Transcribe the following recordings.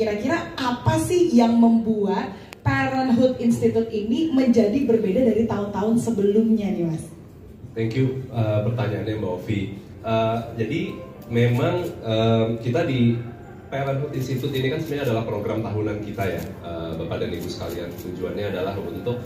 kira-kira apa sih yang membuat Parenthood Institute ini menjadi berbeda dari tahun-tahun sebelumnya nih Mas? Thank you pertanyaannya Mbak Ovi. Jadi memang kita di Parenthood Institute ini kan sebenarnya adalah program tahunan kita ya, Bapak dan Ibu sekalian. Tujuannya adalah untuk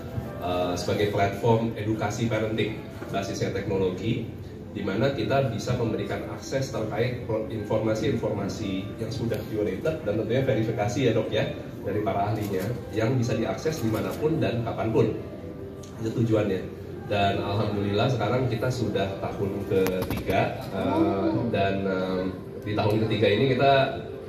sebagai platform edukasi parenting basisnya teknologi, di mana kita bisa memberikan akses terkait informasi-informasi yang sudah curated dan tentunya verifikasi ya dok ya dari para ahlinya yang bisa diakses dimanapun dan kapanpun. Itu tujuannya. Dan alhamdulillah sekarang kita sudah tahun ketiga dan di tahun ketiga ini kita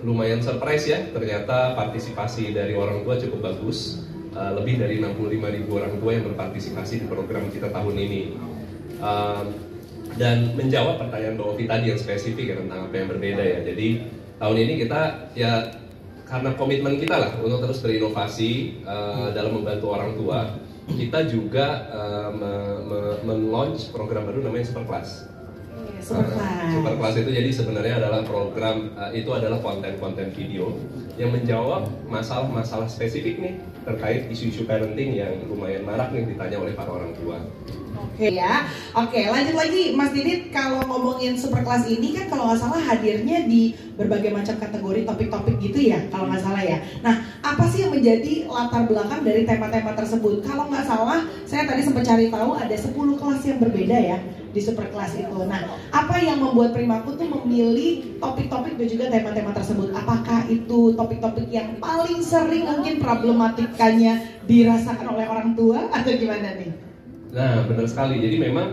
lumayan surprise ya, ternyata partisipasi dari orang tua cukup bagus. Lebih dari 65.000 orang tua yang berpartisipasi di program kita tahun ini. Dan menjawab pertanyaan Mbak Ovi tadi yang spesifik ya, tentang apa yang berbeda ya. Jadi tahun ini kita ya karena komitmen kita lah untuk terus berinovasi dalam membantu orang tua, kita juga men-launch program baru namanya Superclass. Superclass itu jadi sebenarnya adalah program, itu adalah konten-konten video yang menjawab masalah-masalah spesifik nih terkait isu-isu parenting yang lumayan marak nih ditanya oleh para orang tua. Oke ya, oke lanjut lagi Mas Didit. Kalau ngomongin Superclass ini kan kalau nggak salah hadirnya di berbagai macam kategori topik-topik gitu ya, kalau nggak salah ya. Nah, apa sih yang menjadi latar belakang dari tema-tema tersebut? Kalau nggak salah, saya tadi sempat cari tahu ada 10 kelas yang berbeda ya di Superclass itu. Nah, apa yang membuat Primaku tuh memilih topik-topik dan juga tema-tema tersebut? Apakah itu topik-topik yang paling sering mungkin problematikanya dirasakan oleh orang tua atau gimana nih? Nah, benar sekali. Jadi memang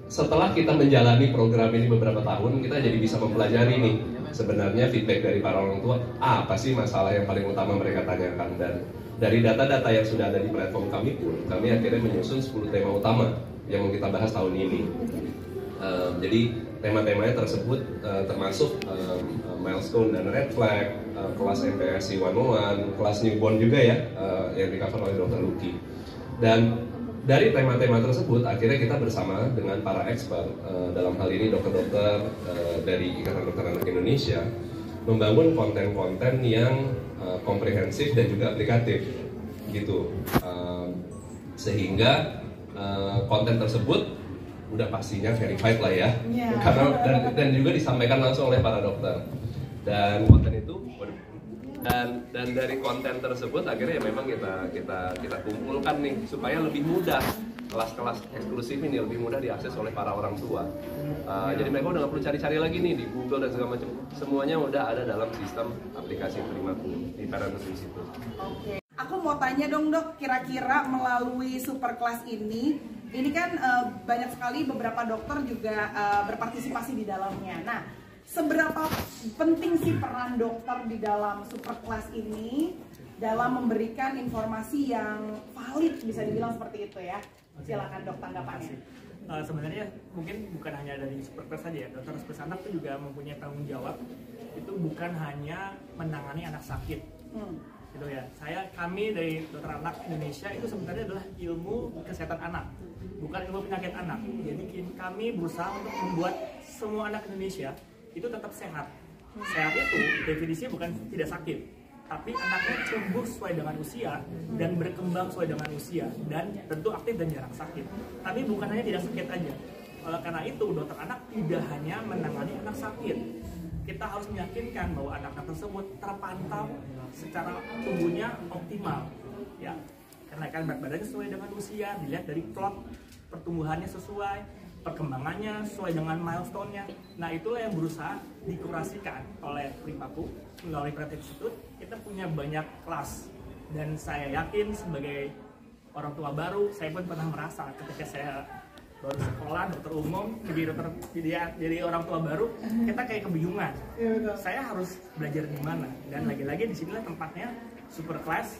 setelah kita menjalani program ini beberapa tahun, kita jadi bisa mempelajari nih sebenarnya feedback dari para orang tua, apa sih masalah yang paling utama mereka tanyakan. Dan dari data-data yang sudah ada di platform kami pun, kami akhirnya menyusun 10 tema utama yang mau kita bahas tahun ini. Jadi tema-temanya tersebut termasuk milestone dan red flag, kelas MPSI 101, kelas newborn juga ya, yang di-cover oleh Dr. Lucky. Dan dari tema-tema tersebut akhirnya kita bersama dengan para expert, dalam hal ini dokter-dokter dari Ikatan Dokter Anak Indonesia, membangun konten-konten yang komprehensif dan juga aplikatif gitu, sehingga konten tersebut udah pastinya verified lah ya, karena dan juga disampaikan langsung oleh para dokter. Dan konten itu dan dari konten tersebut akhirnya ya memang kita kumpulkan nih supaya lebih mudah, kelas-kelas eksklusif ini lebih mudah diakses oleh para orang tua. Jadi mereka udah nggak perlu cari-cari lagi nih di Google dan segala macam, semuanya udah ada dalam sistem aplikasi Primaku di Parenthood Institute. Oke, aku mau tanya dong dok, kira-kira melalui Superclass ini kan banyak sekali beberapa dokter juga berpartisipasi di dalamnya. Nah, seberapa penting sih peran dokter di dalam Superclass ini dalam memberikan informasi yang valid, bisa dibilang seperti itu ya? Silakan dok tanggapannya. Sebenarnya mungkin bukan hanya dari Superclass saja ya, dokter spesialis anak itu juga mempunyai tanggung jawab. Itu bukan hanya menangani anak sakit, gitu ya. Kami dari Dokter Anak Indonesia itu sebenarnya adalah ilmu kesehatan anak, bukan ilmu penyakit anak. Jadi kami berusaha untuk membuat semua anak Indonesia itu tetap sehat. Sehat itu definisinya bukan tidak sakit, tapi anaknya tumbuh sesuai dengan usia dan berkembang sesuai dengan usia, dan tentu aktif dan jarang sakit. Tapi bukan hanya tidak sakit aja. Oleh karena itu dokter anak tidak hanya menangani anak sakit, kita harus meyakinkan bahwa anak-anak tersebut terpantau secara tubuhnya optimal, ya. Kenaikan berat badannya sesuai dengan usia, dilihat dari clock pertumbuhannya sesuai, perkembangannya sesuai dengan milestone-nya. Nah, itulah yang berusaha dikurasikan oleh Primaku melalui Parenthood Institute. Kita punya banyak kelas, dan saya yakin sebagai orang tua baru, saya pun pernah merasa ketika saya baru sekolah dokter umum, jadi orang tua baru, kita kayak kebingungan. Saya harus belajar di mana? Dan lagi-lagi di sinilah tempatnya Superclass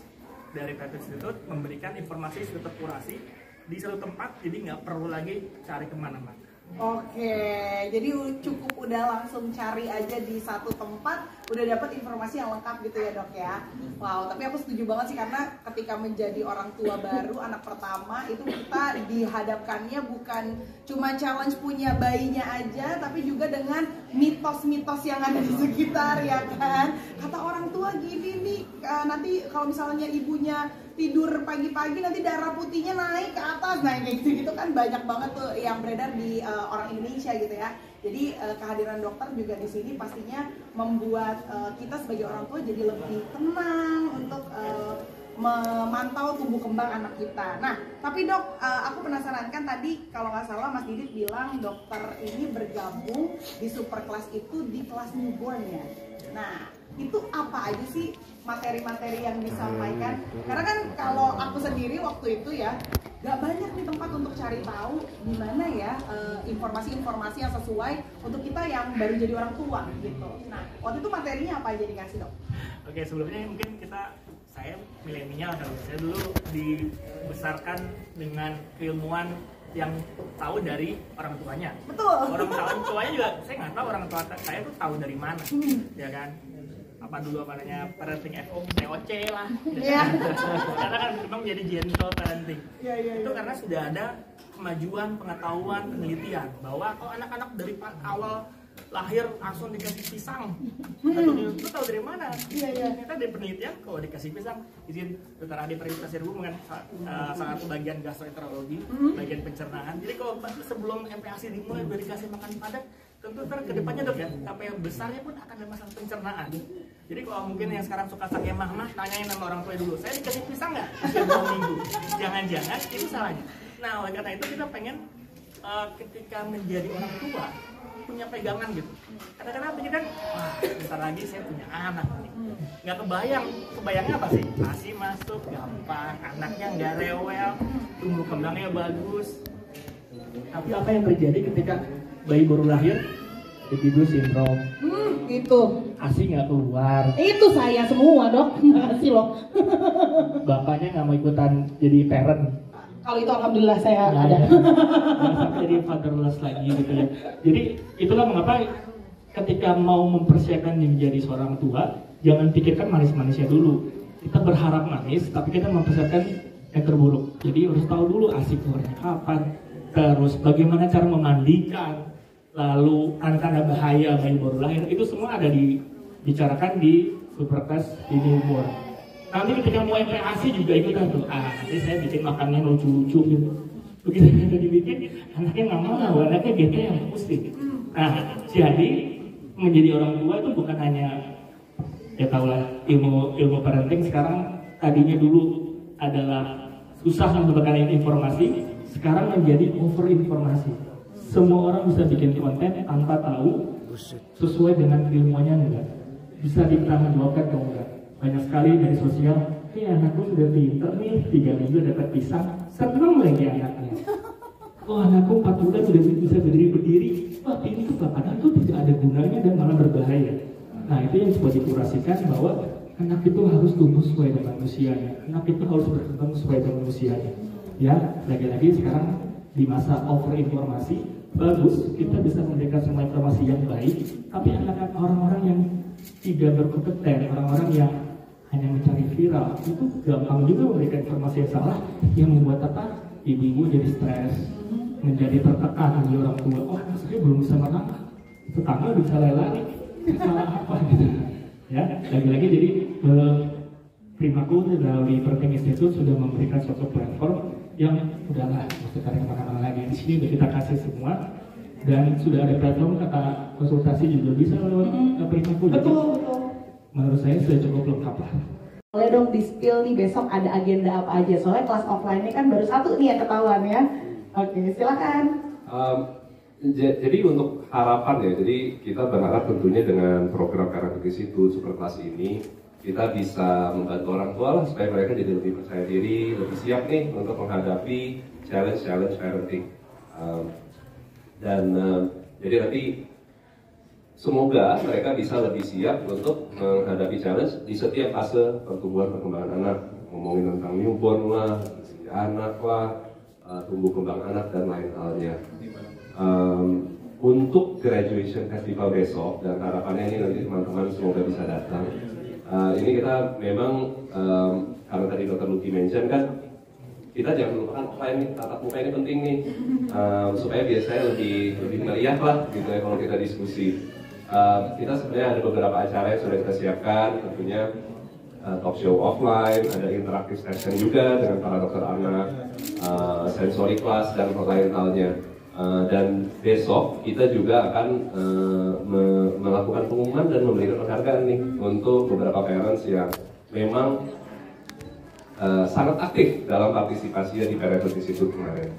dari Parenthood Institute memberikan informasi sudah terkurasi di satu tempat, jadi nggak perlu lagi cari kemana-mana. Oke, jadi cukup udah langsung cari aja di satu tempat, udah dapat informasi yang lengkap gitu ya dok ya. Wow, tapi aku setuju banget sih, karena ketika menjadi orang tua baru, anak pertama, itu kita dihadapkannya bukan cuma challenge punya bayinya aja, tapi juga dengan mitos-mitos yang ada di sekitar ya kan. Kata nanti kalau misalnya ibunya tidur pagi-pagi nanti darah putihnya naik ke atas, nah kayak gitu kan banyak banget tuh yang beredar di orang Indonesia gitu ya. Jadi kehadiran dokter juga di sini pastinya membuat kita sebagai orang tua jadi lebih tenang untuk memantau tumbuh kembang anak kita. Nah, tapi dok, aku penasaran kan tadi kalau nggak salah Mas Didit bilang dokter ini bergabung di super kelas itu di kelas newborn ya. Nah, itu apa aja sih materi-materi yang disampaikan? Karena kan kalau aku sendiri waktu itu ya, nggak banyak nih tempat untuk cari tahu di mana ya informasi-informasi yang sesuai untuk kita yang baru jadi orang tua gitu. Nah, waktu itu materinya apa aja dikasih dok? Oke, sebelumnya mungkin saya milenial kalau saya dulu dibesarkan dengan keilmuan yang tahu dari orang tuanya. Betul. Orang tuanya juga saya nggak tahu orang tua saya tuh tahu dari mana, ya kan? Apa dulu apa namanya parenting POC lah. Iya. Karena kan memang jadi gentle parenting. Iya. Itu karena sudah ada kemajuan pengetahuan penelitian bahwa kalau anak-anak dari awal lahir langsung dikasih pisang, itu tahu dari mana? Iya. Ternyata dari penelitian kalau dikasih pisang, izin Dr. Adi Prasetya Siregar kan salah satu bagian gastroenterologi, bagian pencernaan. Jadi kalau sebelum MPASI dimulai udah dikasih makan padat, tentu kedepannya dok ya, sampai besarnya pun akan ada masalah pencernaan. Jadi kalau mungkin yang sekarang suka sakit mah, tanyain sama orang tua dulu, saya dikasih pisang nggak? Usia 2 minggu. Jangan-jangan itu salahnya. Nah oleh karena itu kita pengen ketika menjadi orang tua punya pegangan gitu. Kadang-kadang pikir kan, wah bentar lagi saya punya anak nih. Nggak kebayangnya apa sih? ASI masuk gampang, anaknya nggak rewel, tumbuh kembangnya bagus. Tapi apa yang terjadi ketika bayi baru lahir? Baby blue syndrome. Itu. ASI nggak keluar. Itu saya semua dok, ASI loh. Bapaknya nggak mau ikutan jadi parent. Kalau itu alhamdulillah saya ada. Sampai jadi fatherless lagi gitu ya. Jadi itulah mengapa ketika mau mempersiapkan menjadi seorang tua, jangan pikirkan manis-manisnya dulu. Kita berharap manis, tapi kita mempersiapkan yang terburuk. Jadi harus tahu dulu ASI keluarnya kapan, terus bagaimana cara memandikan, lalu tanda-tanda bahaya bayi baru lahir, itu semua ada dibicarakan di Superclass ini umur. Nanti ketika mau MPASI juga ikutan tuh, nanti saya bikin makannya lucu-lucu gitu. Begitu kita dibikin, anaknya nggak mau, anaknya gitu yang pusing. Nah, jadi menjadi orang tua itu bukan hanya, ya tau lah, ilmu parenting sekarang tadinya dulu adalah susah mendapatkan informasi, sekarang menjadi over informasi. Semua orang bisa bikin konten tanpa tahu sesuai dengan ilmunya enggak, bisa dipertanggungjawabkan atau enggak. Banyak sekali dari sosial, anakku sudah pinter nih, 3 minggu dapat pisang, seneng lagi anaknya. Oh anakku 4 bulan sudah bisa berdiri, wah ini tuh padahal tuh tidak ada gunanya dan malah berbahaya. Nah itu yang coba dikurasikan bahwa anak itu harus tumbuh sesuai dengan usianya, anak itu harus berkembang sesuai dengan usianya. Ya, lagi-lagi sekarang di masa over informasi, bagus kita bisa memberikan semua informasi yang baik, tapi anak-anak orang-orang yang tidak berkompeten, orang-orang yang hanya mencari viral, itu gampang juga memberikan informasi yang salah, yang membuat apa? Ibu-ibu jadi stres, menjadi tertekan di orang tua. Oh, saya belum bisa makan, tetangga bisa lari, salah apa gitu. Ya, lagi-lagi jadi Primaku melalui Parenting Institute sudah memberikan suatu platform yang udahlah, maksud cari kemana-mana lagi. Di sini udah kita kasih semua, dan sudah ada platform kata konsultasi juga bisa lewat Primaku. Betul. Menurut saya sudah cukup lengkap lah. Boleh dong di spill nih besok ada agenda apa aja, soalnya kelas offline-nya kan baru 1 nih yang ketahuan ya. Oke, silakan. Jadi untuk harapan ya, jadi kita berharap tentunya dengan program Parenting Institute Superclass ini kita bisa membantu orang tua lah supaya mereka jadi lebih percaya diri, lebih siap nih untuk menghadapi challenge parenting. Jadi nanti semoga mereka bisa lebih siap untuk menghadapi challenge di setiap fase pertumbuhan perkembangan anak. Ngomongin tentang newborn lah, usia anak lah, tumbuh kembang anak dan lain halnya. Untuk graduation festival besok, dan harapannya ini nanti teman-teman semoga bisa datang. Ini kita memang karena tadi Dr. Luki mention kan, kita jangan melupakan offline nih, tatap muka ini penting nih, supaya biasanya lebih meriah lah gitu ya kalau kita diskusi. Kita sebenarnya ada beberapa acara yang sudah kita siapkan, tentunya talk show offline, ada interaktif session juga dengan para dokter anak, sensory class dan lain halnya. Dan besok kita juga akan melakukan pengumuman dan memberikan penghargaan nih untuk beberapa parents yang memang sangat aktif dalam partisipasi di Parenthood Institute kemarin.